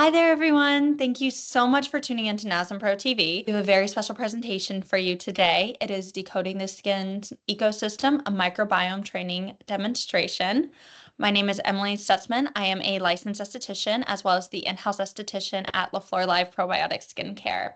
Hi there, everyone. Thank you so much for tuning in to NASNPRO TV. We have a very special presentation for you today. It is Decoding the Skin's Ecosystem, a microbiome training demonstration. My name is Emily Stutzman. I am a licensed esthetician as well as the in-house esthetician at LaFlore Live Probiotic Skincare.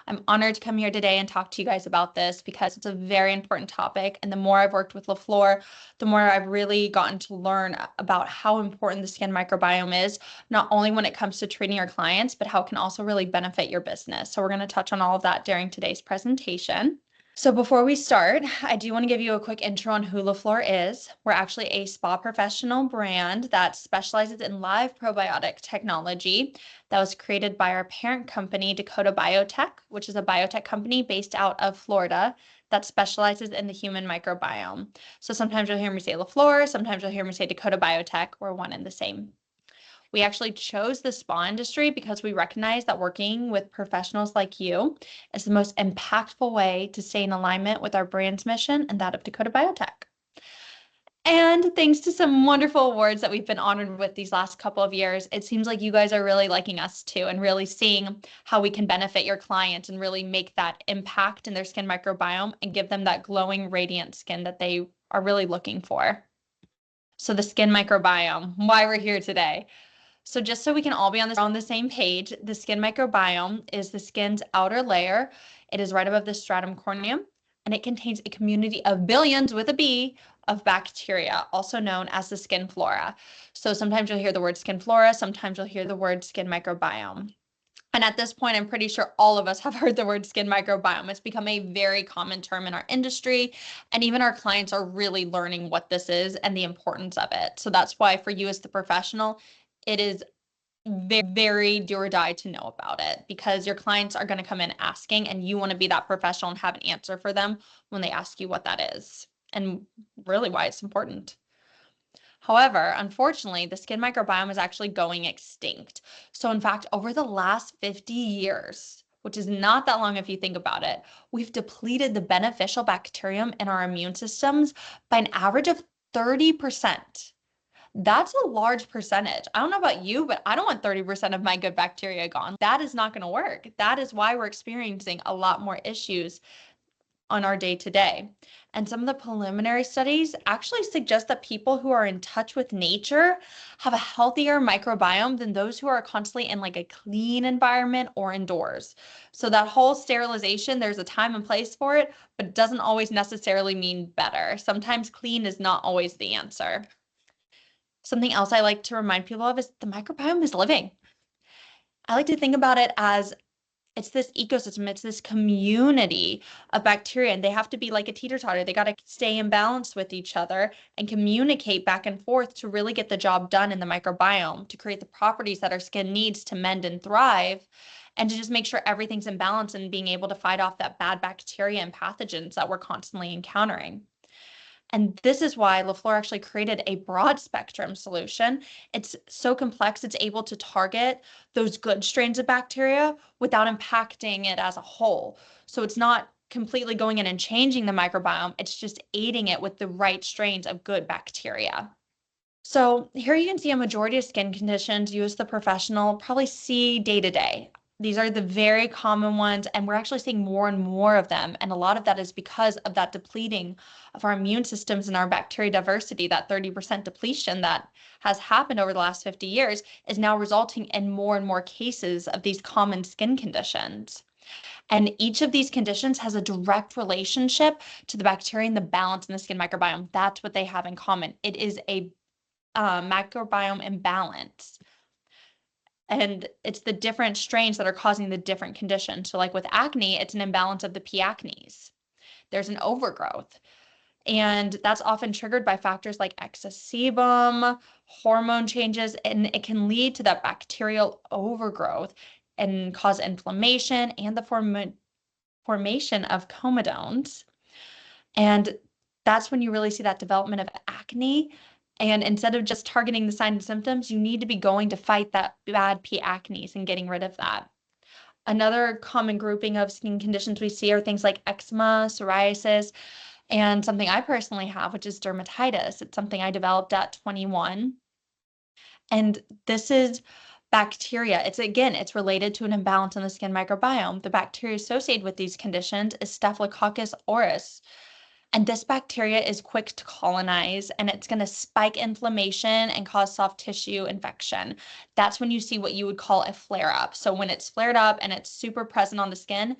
I'm honored to come here today and talk to you guys about this because it's a very important topic. And the more I've worked with LaFlore, the more I've really gotten to learn about how important the skin microbiome is, not only when it comes to treating your clients, but how it can also really benefit your business. So we're going to touch on all of that during today's presentation. So before we start, I do want to give you a quick intro on who LaFlore is. We're actually a spa professional brand that specializes in live probiotic technology that was created by our parent company, Biotech, which is a biotech company based out of Florida that specializes in the human microbiome. So sometimes you'll hear me say LaFlore, sometimes you'll hear me say Biotech, or one and the same. We actually chose the spa industry because we recognize that working with professionals like you is the most impactful way to stay in alignment with our brand's mission and that of Biotech. And thanks to some wonderful awards that we've been honored with these last couple of years, it seems like you guys are really liking us too and really seeing how we can benefit your clients and really make that impact in their skin microbiome and give them that glowing, radiant skin that they are really looking for. So the skin microbiome, why we're here today. So just so we can all be on the same page, the skin microbiome is the skin's outer layer. It is right above the stratum corneum, and it contains a community of billions with a B of bacteria, also known as the skin flora. So sometimes you'll hear the word skin flora, sometimes you'll hear the word skin microbiome. And at this point, I'm pretty sure all of us have heard the word skin microbiome. It's become a very common term in our industry, and even our clients are really learning what this is and the importance of it. So that's why for you as the professional, it is very, very do or die to know about it because your clients are going to come in asking and you want to be that professional and have an answer for them when they ask you what that is and really why it's important. However, unfortunately, the skin microbiome is actually going extinct. So in fact, over the last 50 years, which is not that long if you think about it, we've depleted the beneficial bacterium in our immune systems by an average of 30%. That's a large percentage. I don't know about you, but I don't want 30% of my good bacteria gone. That is not going to work. That is why we're experiencing a lot more issues on our day-to-day. And some of the preliminary studies actually suggest that people who are in touch with nature have a healthier microbiome than those who are constantly in like a clean environment or indoors. So that whole sterilization, there's a time and place for it, but it doesn't always necessarily mean better. Sometimes clean is not always the answer. Something else I like to remind people of is the microbiome is living. I like to think about it as it's this ecosystem, it's this community of bacteria, and they have to be like a teeter-totter. They got to stay in balance with each other and communicate back and forth to really get the job done in the microbiome, to create the properties that our skin needs to mend and thrive, and to just make sure everything's in balance and being able to fight off that bad bacteria and pathogens that we're constantly encountering. And this is why LaFlore actually created a broad spectrum solution. It's so complex, it's able to target those good strains of bacteria without impacting it as a whole. So it's not completely going in and changing the microbiome, it's just aiding it with the right strains of good bacteria. So here you can see a majority of skin conditions you as the professional probably see day to day. These are the very common ones, and we're actually seeing more and more of them. And a lot of that is because of that depleting of our immune systems and our bacteria diversity. That 30% depletion that has happened over the last 50 years is now resulting in more and more cases of these common skin conditions. And each of these conditions has a direct relationship to the bacteria and the balance in the skin microbiome. That's what they have in common. It is a microbiome imbalance. And it's the different strains that are causing the different conditions. So like with acne, it's an imbalance of the P. acnes. There's an overgrowth. And that's often triggered by factors like excess sebum, hormone changes, and it can lead to that bacterial overgrowth and cause inflammation and the formation of comedones. And that's when you really see that development of acne. And instead of just targeting the signs and symptoms, you need to be going to fight that bad P. acnes and getting rid of that. Another common grouping of skin conditions we see are things like eczema, psoriasis, and something I personally have, which is dermatitis. It's something I developed at 21. And this is Bacteria, it's related to an imbalance in the skin microbiome. The bacteria associated with these conditions is Staphylococcus aureus. And this bacteria is quick to colonize, and it's going to spike inflammation and cause soft tissue infection. That's when you see what you would call a flare up. So when it's flared up and it's super present on the skin,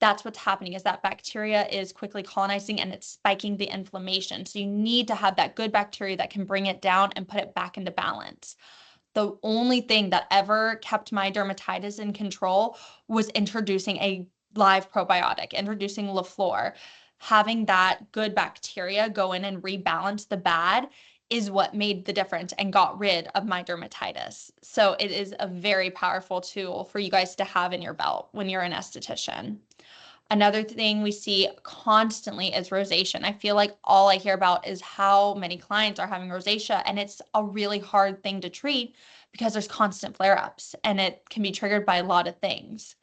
that's what's happening, is that bacteria is quickly colonizing and it's spiking the inflammation. So you need to have that good bacteria that can bring it down and put it back into balance. The only thing that ever kept my dermatitis in control was introducing a live probiotic, introducing LaFlore. Having that good bacteria go in and rebalance the bad is what made the difference and got rid of my dermatitis. So it is a very powerful tool for you guys to have in your belt when you're an esthetician. Another thing we see constantly is rosacea. I feel like all I hear about is how many clients are having rosacea, and it's a really hard thing to treat because there's constant flare-ups and it can be triggered by a lot of things.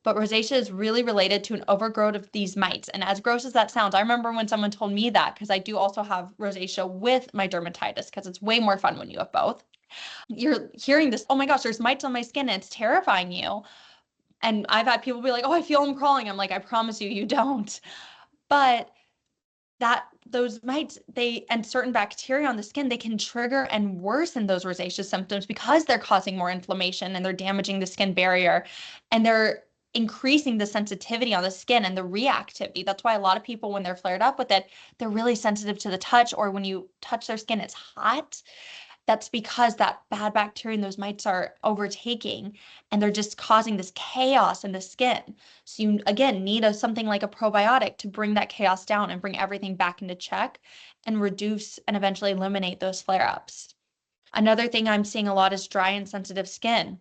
But rosacea is really related to an overgrowth of these mites. And as gross as that sounds, I remember when someone told me that, because I do also have rosacea with my dermatitis, because it's way more fun when you have both. You're hearing this, oh my gosh, there's mites on my skin, and it's terrifying you. And I've had people be like, oh, I feel them crawling. I'm like, I promise you, you don't. But those mites, and certain bacteria on the skin, they can trigger and worsen those rosacea symptoms because they're causing more inflammation and they're damaging the skin barrier and they're increasing the sensitivity on the skin and the reactivity. That's why a lot of people, when they're flared up with it, they're really sensitive to the touch, or when you touch their skin, it's hot. That's because that bad bacteria and those mites are overtaking and they're just causing this chaos in the skin. So you, again, need something like a probiotic to bring that chaos down and bring everything back into check and reduce and eventually eliminate those flare-ups. Another thing I'm seeing a lot is dry and sensitive skin.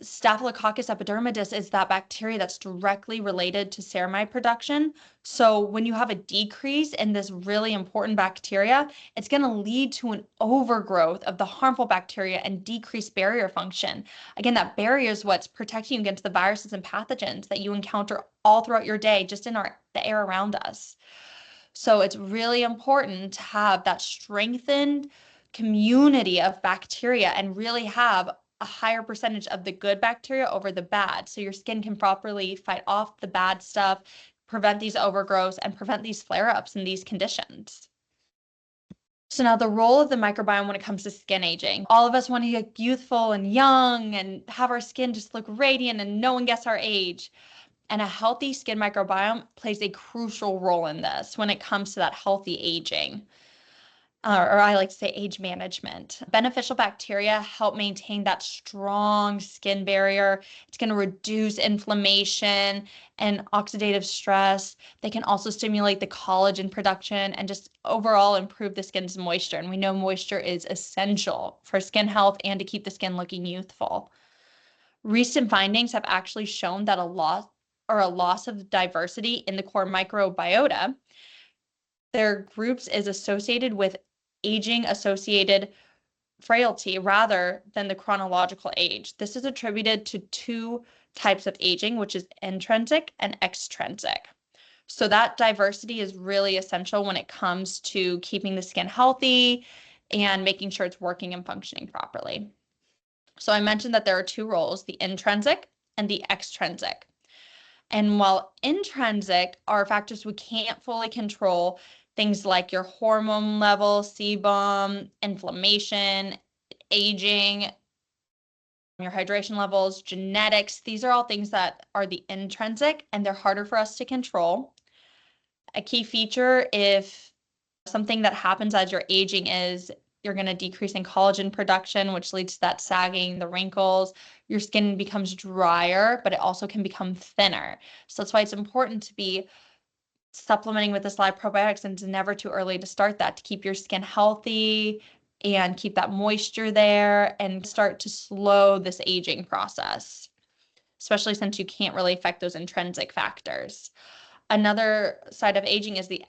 Staphylococcus epidermidis is that bacteria that's directly related to ceramide production. So when you have a decrease in this really important bacteria, it's going to lead to an overgrowth of the harmful bacteria and decreased barrier function. Again, that barrier is what's protecting you against the viruses and pathogens that you encounter all throughout your day, just in the air around us. So it's really important to have that strengthened community of bacteria and really have a higher percentage of the good bacteria over the bad, so your skin can properly fight off the bad stuff, prevent these overgrowths, and prevent these flare-ups and these conditions. So now the role of the microbiome when it comes to skin aging. All of us want to get youthful and young and have our skin just look radiant and no one guess our age. And a healthy skin microbiome plays a crucial role in this when it comes to that healthy aging. Or I like to say age management. Beneficial bacteria help maintain that strong skin barrier. It's going to reduce inflammation and oxidative stress. They can also stimulate the collagen production and just overall improve the skin's moisture. And we know moisture is essential for skin health and to keep the skin looking youthful. Recent findings have actually shown that a loss of diversity in the core microbiota, their groups, is associated with aging associated frailty rather than the chronological age. This is attributed to two types of aging, which is intrinsic and extrinsic. So that diversity is really essential when it comes to keeping the skin healthy and making sure it's working and functioning properly. So I mentioned that there are two roles, the intrinsic and the extrinsic. And while intrinsic are factors we can't fully control, things like your hormone level, sebum, inflammation, aging, your hydration levels, genetics, these are all things that are the intrinsic and they're harder for us to control. A key feature, if something that happens as you're aging, is you're going to decrease in collagen production, which leads to that sagging, the wrinkles. Your skin becomes drier, but it also can become thinner. So that's why it's important to be supplementing with this live probiotics, and it's never too early to start that, to keep your skin healthy and keep that moisture there and start to slow this aging process, especially since you can't really affect those intrinsic factors. Another side of aging is the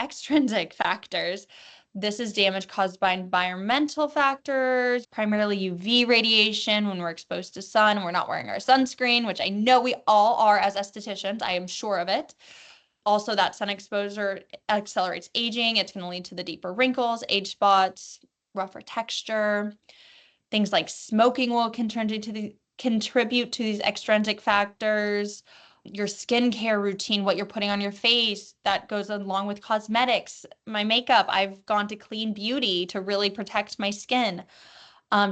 extrinsic factors. This is damage caused by environmental factors, primarily UV radiation when we're exposed to sun and we're not wearing our sunscreen, which I know we all are as estheticians. I am sure of it. Also, that sun exposure accelerates aging. It's going to lead to the deeper wrinkles, age spots, rougher texture. Things like smoking will contribute to these extrinsic factors. Your skincare routine, what you're putting on your face, that goes along with cosmetics. My makeup, I've gone to clean beauty to really protect my skin.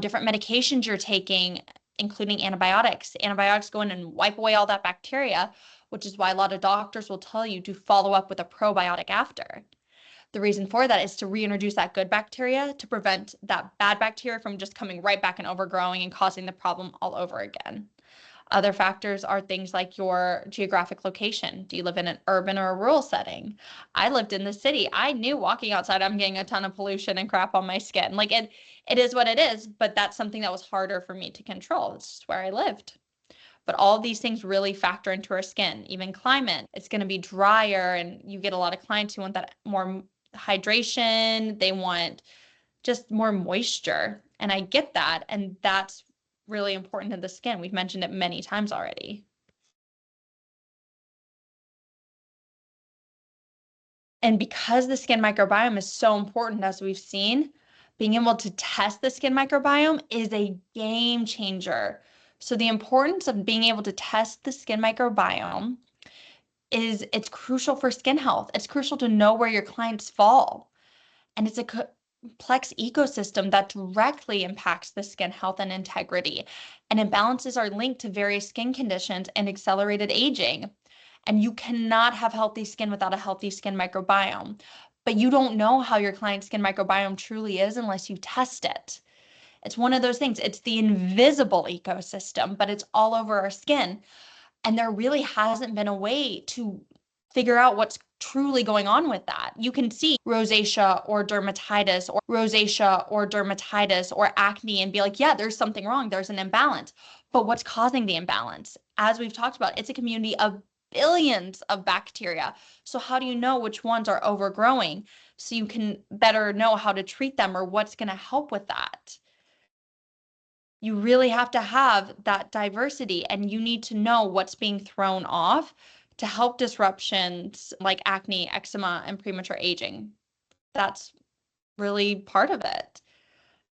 Different medications you're taking, including antibiotics. Antibiotics go in and wipe away all that bacteria, which is why a lot of doctors will tell you to follow up with a probiotic after. The reason for that is to reintroduce that good bacteria to prevent that bad bacteria from just coming right back and overgrowing and causing the problem all over again. Other factors are things like your geographic location. Do you live in an urban or a rural setting? I lived in the city. I knew walking outside, I'm getting a ton of pollution and crap on my skin. Like it is what it is, but that's something that was harder for me to control. It's just where I lived. But all of these things really factor into our skin. Even climate, it's going to be drier, and you get a lot of clients who want that more hydration. They want just more moisture. And I get that. And that's really important to the skin. We've mentioned it many times already. And because the skin microbiome is so important, as we've seen, being able to test the skin microbiome is a game changer. So the importance of being able to test the skin microbiome is it's crucial for skin health. It's crucial to know where your clients fall. And it's a complex ecosystem that directly impacts the skin health and integrity. And imbalances are linked to various skin conditions and accelerated aging. And you cannot have healthy skin without a healthy skin microbiome. But you don't know how your client's skin microbiome truly is unless you test it. It's one of those things. It's the invisible ecosystem, but it's all over our skin. And there really hasn't been a way to figure out what's truly going on with that. You can see rosacea or dermatitis or acne and be like, yeah, there's something wrong. There's an imbalance. But what's causing the imbalance? As we've talked about, it's a community of billions of bacteria. So how do you know which ones are overgrowing so you can better know how to treat them or what's going to help with that? You really have to have that diversity, and you need to know what's being thrown off to help disruptions like acne, eczema, and premature aging. That's really part of it.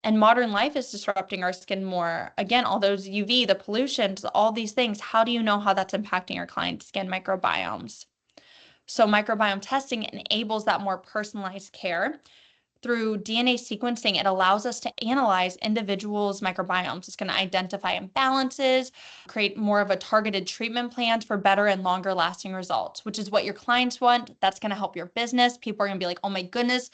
And modern life is disrupting our skin more. Again, all those UV, the pollutions, all these things. How do you know how that's impacting your client's skin microbiomes? So microbiome testing enables that more personalized care. Through DNA sequencing, it allows us to analyze individuals' microbiomes. It's going to identify imbalances, create more of a targeted treatment plan for better and longer lasting results, which is what your clients want. That's going to help your business. People are going to be like, oh my goodness,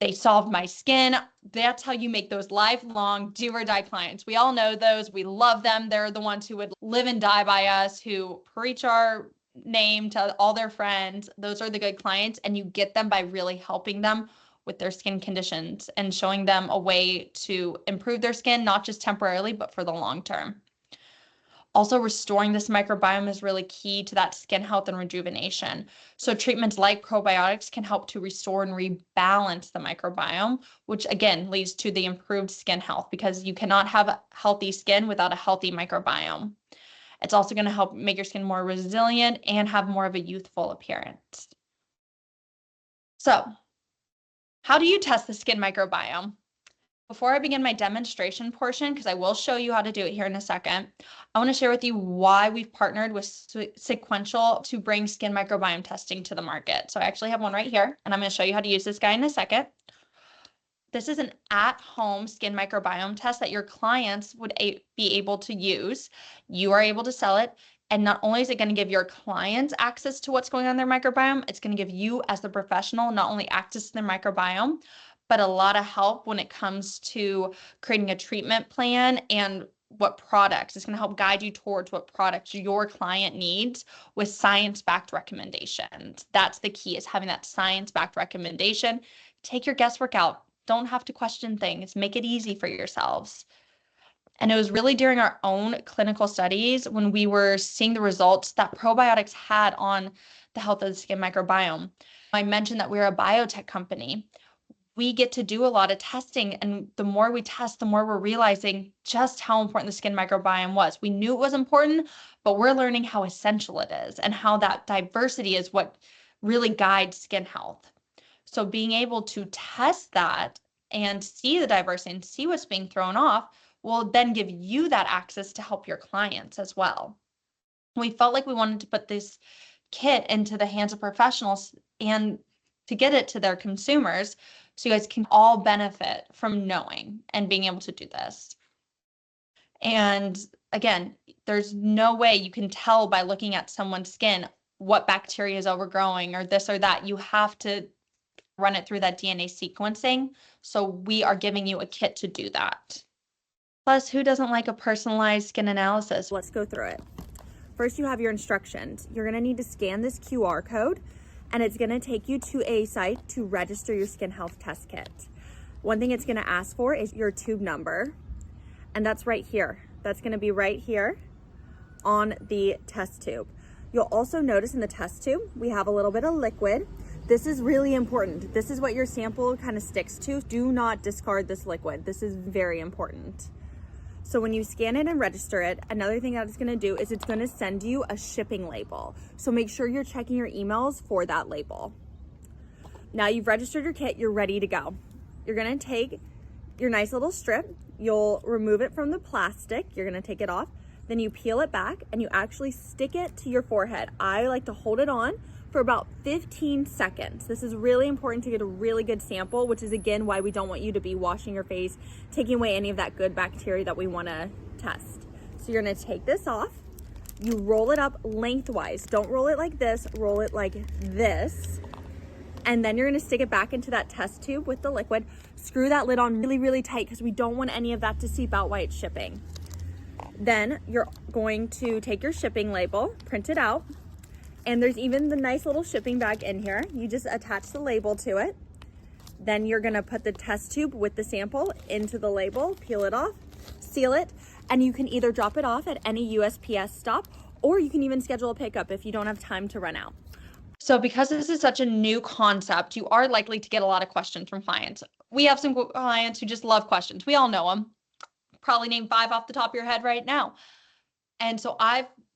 they solved my skin. That's how you make those lifelong do or die clients. We all know those. We love them. They're the ones who would live and die by us, who preach our name to all their friends. Those are the good clients, and you get them by really helping them with their skin conditions and showing them a way to improve their skin, not just temporarily, but for the long term. Also, restoring this microbiome is really key to that skin health and rejuvenation. So treatments like probiotics can help to restore and rebalance the microbiome, which again leads to the improved skin health, because you cannot have healthy skin without a healthy microbiome. It's also going to help make your skin more resilient and have more of a youthful appearance. So, how do you test the skin microbiome? Before I begin my demonstration portion, because I will show you how to do it here in a second, I want to share with you why we've partnered with Sequential to bring skin microbiome testing to the market. So I actually have one right here, and I'm going to show you how to use this guy in a second. This is an at-home skin microbiome test that your clients would be able to use. You are able to sell it. And not only is it going to give your clients access to what's going on in their microbiome, it's going to give you as the professional not only access to their microbiome, but a lot of help when it comes to creating a treatment plan and what products. It's going to help guide you towards what products your client needs with science-backed recommendations. That's the key, is having that science-backed recommendation. Take your guesswork out. Don't have to question things. Make it easy for yourselves. And it was really during our own clinical studies when we were seeing the results that probiotics had on the health of the skin microbiome. I mentioned that we're a biotech company. We get to do a lot of testing, and the more we test, the more we're realizing just how important the skin microbiome was. We knew it was important, but we're learning how essential it is and how that diversity is what really guides skin health. So being able to test that and see the diversity and see what's being thrown off will then give you that access to help your clients as well. We felt like we wanted to put this kit into the hands of professionals and to get it to their consumers so you guys can all benefit from knowing and being able to do this. And again, there's no way you can tell by looking at someone's skin what bacteria is overgrowing or this or that. You have to run it through that DNA sequencing. So we are giving you a kit to do that. Plus, who doesn't like a personalized skin analysis? Let's go through it. First, you have your instructions. You're gonna need to scan this QR code, and it's gonna take you to a site to register your skin health test kit. One thing it's gonna ask for is your tube number, and that's right here. That's gonna be right here on the test tube. You'll also notice in the test tube, we have a little bit of liquid. This is really important. This is what your sample kind of sticks to. Do not discard this liquid. This is very important. So when you scan it and register it, another thing that it's gonna do is it's gonna send you a shipping label. So make sure you're checking your emails for that label. Now you've registered your kit, you're ready to go. You're gonna take your nice little strip, you'll remove it from the plastic, you're gonna take it off, then you peel it back and you actually stick it to your forehead. I like to hold it on for about 15 seconds. This is really important to get a really good sample, which is again why we don't want you to be washing your face, taking away any of that good bacteria that we wanna test. So you're gonna take this off, you roll it up lengthwise. Don't roll it like this, roll it like this. And then you're gonna stick it back into that test tube with the liquid. Screw that lid on really, really tight because we don't want any of that to seep out while it's shipping. Then you're going to take your shipping label, print it out, and there's even the nice little shipping bag in here. You just attach the label to it. Then you're gonna put the test tube with the sample into the label, peel it off, seal it, and you can either drop it off at any USPS stop, or you can even schedule a pickup if you don't have time to run out. So because this is such a new concept, you are likely to get a lot of questions from clients. We have some clients who just love questions. We all know them. Probably name 5 off the top of your head right now. And so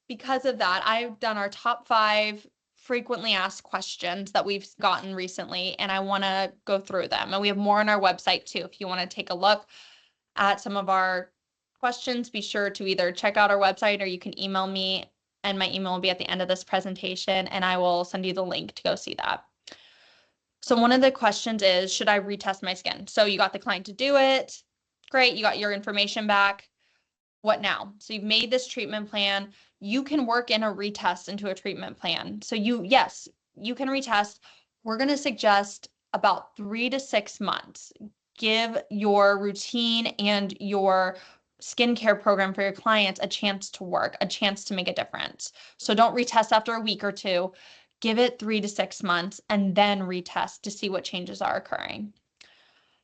because of that, I've done our top 5 frequently asked questions that we've gotten recently, and I want to go through them. And we have more on our website too. If you want to take a look at some of our questions, be sure to either check out our website or you can email me, and my email will be at the end of this presentation, and I will send you the link to go see that. So one of the questions is, should I retest my skin? So you got the client to do it. Great, you got your information back. What now? So you've made this treatment plan. You can work in a retest into a treatment plan. So yes, you can retest. We're going to suggest about 3 to 6 months. Give your routine and your skincare program for your clients a chance to work, a chance to make a difference. So don't retest after a week or 2. Give it 3 to 6 months and then retest to see what changes are occurring.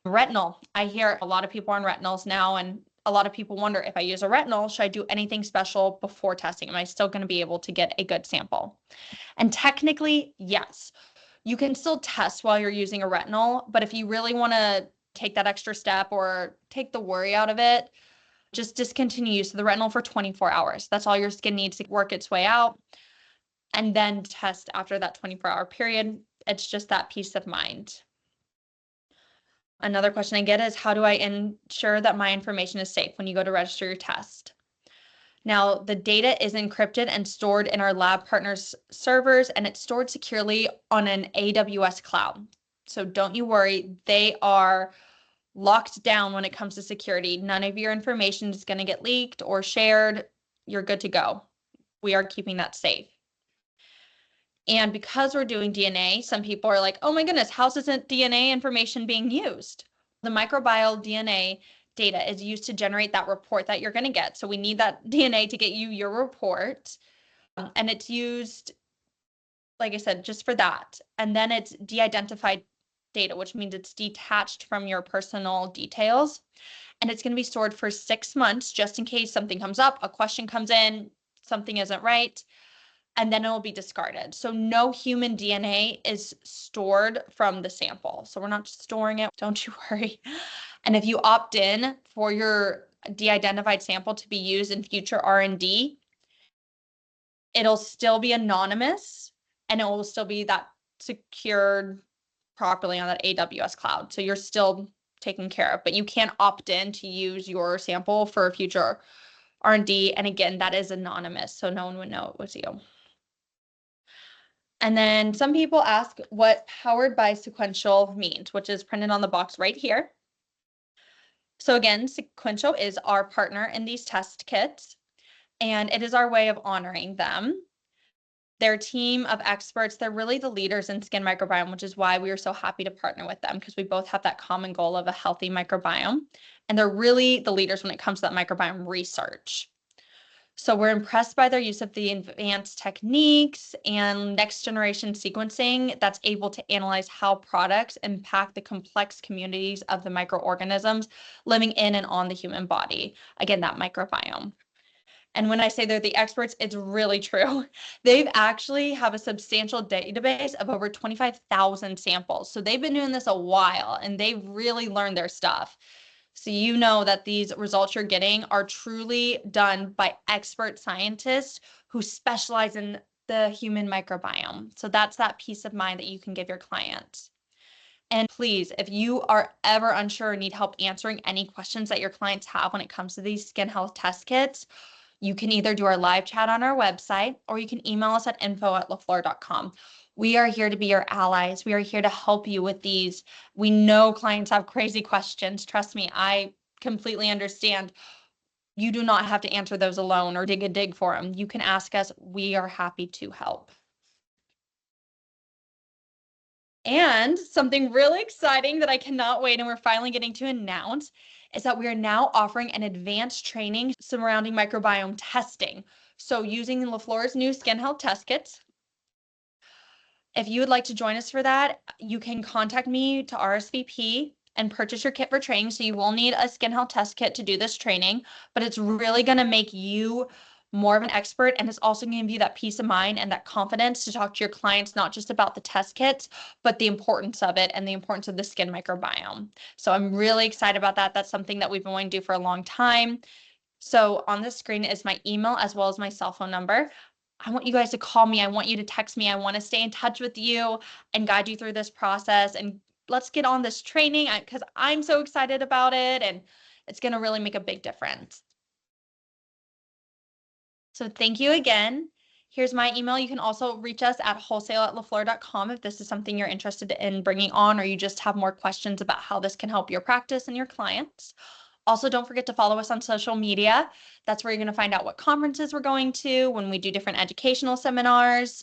Retinol. I hear a lot of people on retinols now, and a lot of people wonder, if I use a retinol, should I do anything special before testing? Am I still going to be able to get a good sample? And technically, yes. You can still test while you're using a retinol, but if you really want to take that extra step or take the worry out of it, just discontinue use of the retinol for 24 hours. That's all your skin needs to work its way out. And then test after that 24-hour period. It's just that peace of mind. Another question I get is, how do I ensure that my information is safe when you go to register your test? Now, the data is encrypted and stored in our lab partners' servers, and it's stored securely on an AWS cloud. So don't you worry, they are locked down when it comes to security. None of your information is going to get leaked or shared. You're good to go. We are keeping that safe. And because we're doing DNA, some people are like, oh my goodness, how isn't DNA information being used? The microbiome DNA data is used to generate that report that you're going to get. So we need that DNA to get you your report. And it's used, like I said, just for that. And then it's de-identified data, which means it's detached from your personal details. And it's going to be stored for 6 months, just in case something comes up, a question comes in, something isn't right, and then it will be discarded. So no human DNA is stored from the sample. So we're not storing it, don't you worry. And if you opt in for your de-identified sample to be used in future R&D, it'll still be anonymous and it will still be that secured properly on that AWS cloud. So you're still taken care of, but you can opt in to use your sample for a future R&D. And again, that is anonymous, so no one would know it was you. And then some people ask what powered by sequential means, which is printed on the box right here. So again, Sequential is our partner in these test kits, and it is our way of honoring them. Their team of experts, they're really the leaders in skin microbiome, which is why we are so happy to partner with them, because we both have that common goal of a healthy microbiome. And they're really the leaders when it comes to that microbiome research. So we're impressed by their use of the advanced techniques and next generation sequencing that's able to analyze how products impact the complex communities of the microorganisms living in and on the human body. Again, that microbiome. And when I say they're the experts, it's really true. They've actually have a substantial database of over 25,000 samples. So they've been doing this a while and they've really learned their stuff. So you know that these results you're getting are truly done by expert scientists who specialize in the human microbiome. So that's that peace of mind that you can give your clients. And please, if you are ever unsure or need help answering any questions that your clients have when it comes to these skin health test kits, you can either do our live chat on our website or you can email us at info@laflore.com. We are here to be your allies. We are here to help you with these. We know clients have crazy questions. Trust me, I completely understand. You do not have to answer those alone or dig a dig for them. You can ask us. We are happy to help. And something really exciting that I cannot wait and we're finally getting to announce is that we are now offering an advanced training surrounding microbiome testing. So using LaFlore's new skin health test kits. If you would like to join us for that, you can contact me to RSVP and purchase your kit for training. So you will need a skin health test kit to do this training, but it's really going to make you more of an expert, and it's also going to give you that peace of mind and that confidence to talk to your clients, not just about the test kits, but the importance of it and the importance of the skin microbiome. So I'm really excited about that. That's something that we've been wanting to do for a long time. So on the screen is my email as well as my cell phone number. I want you guys to call me. I want you to text me. I want to stay in touch with you and guide you through this process. And let's get on this training because I'm so excited about it and it's going to really make a big difference. So thank you again. Here's my email. You can also reach us at wholesale@laflore.com if this is something you're interested in bringing on or you just have more questions about how this can help your practice and your clients. Also, don't forget to follow us on social media. That's where you're going to find out what conferences we're going to, when we do different educational seminars.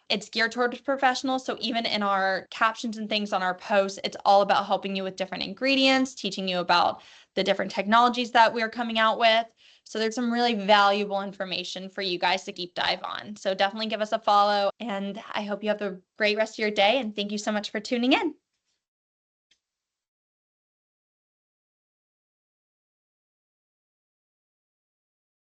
It's geared towards professionals. So even in our captions and things on our posts, it's all about helping you with different ingredients, teaching you about the different technologies that we're coming out with. So there's some really valuable information for you guys to deep dive on. So definitely give us a follow. And I hope you have a great rest of your day. And thank you so much for tuning in.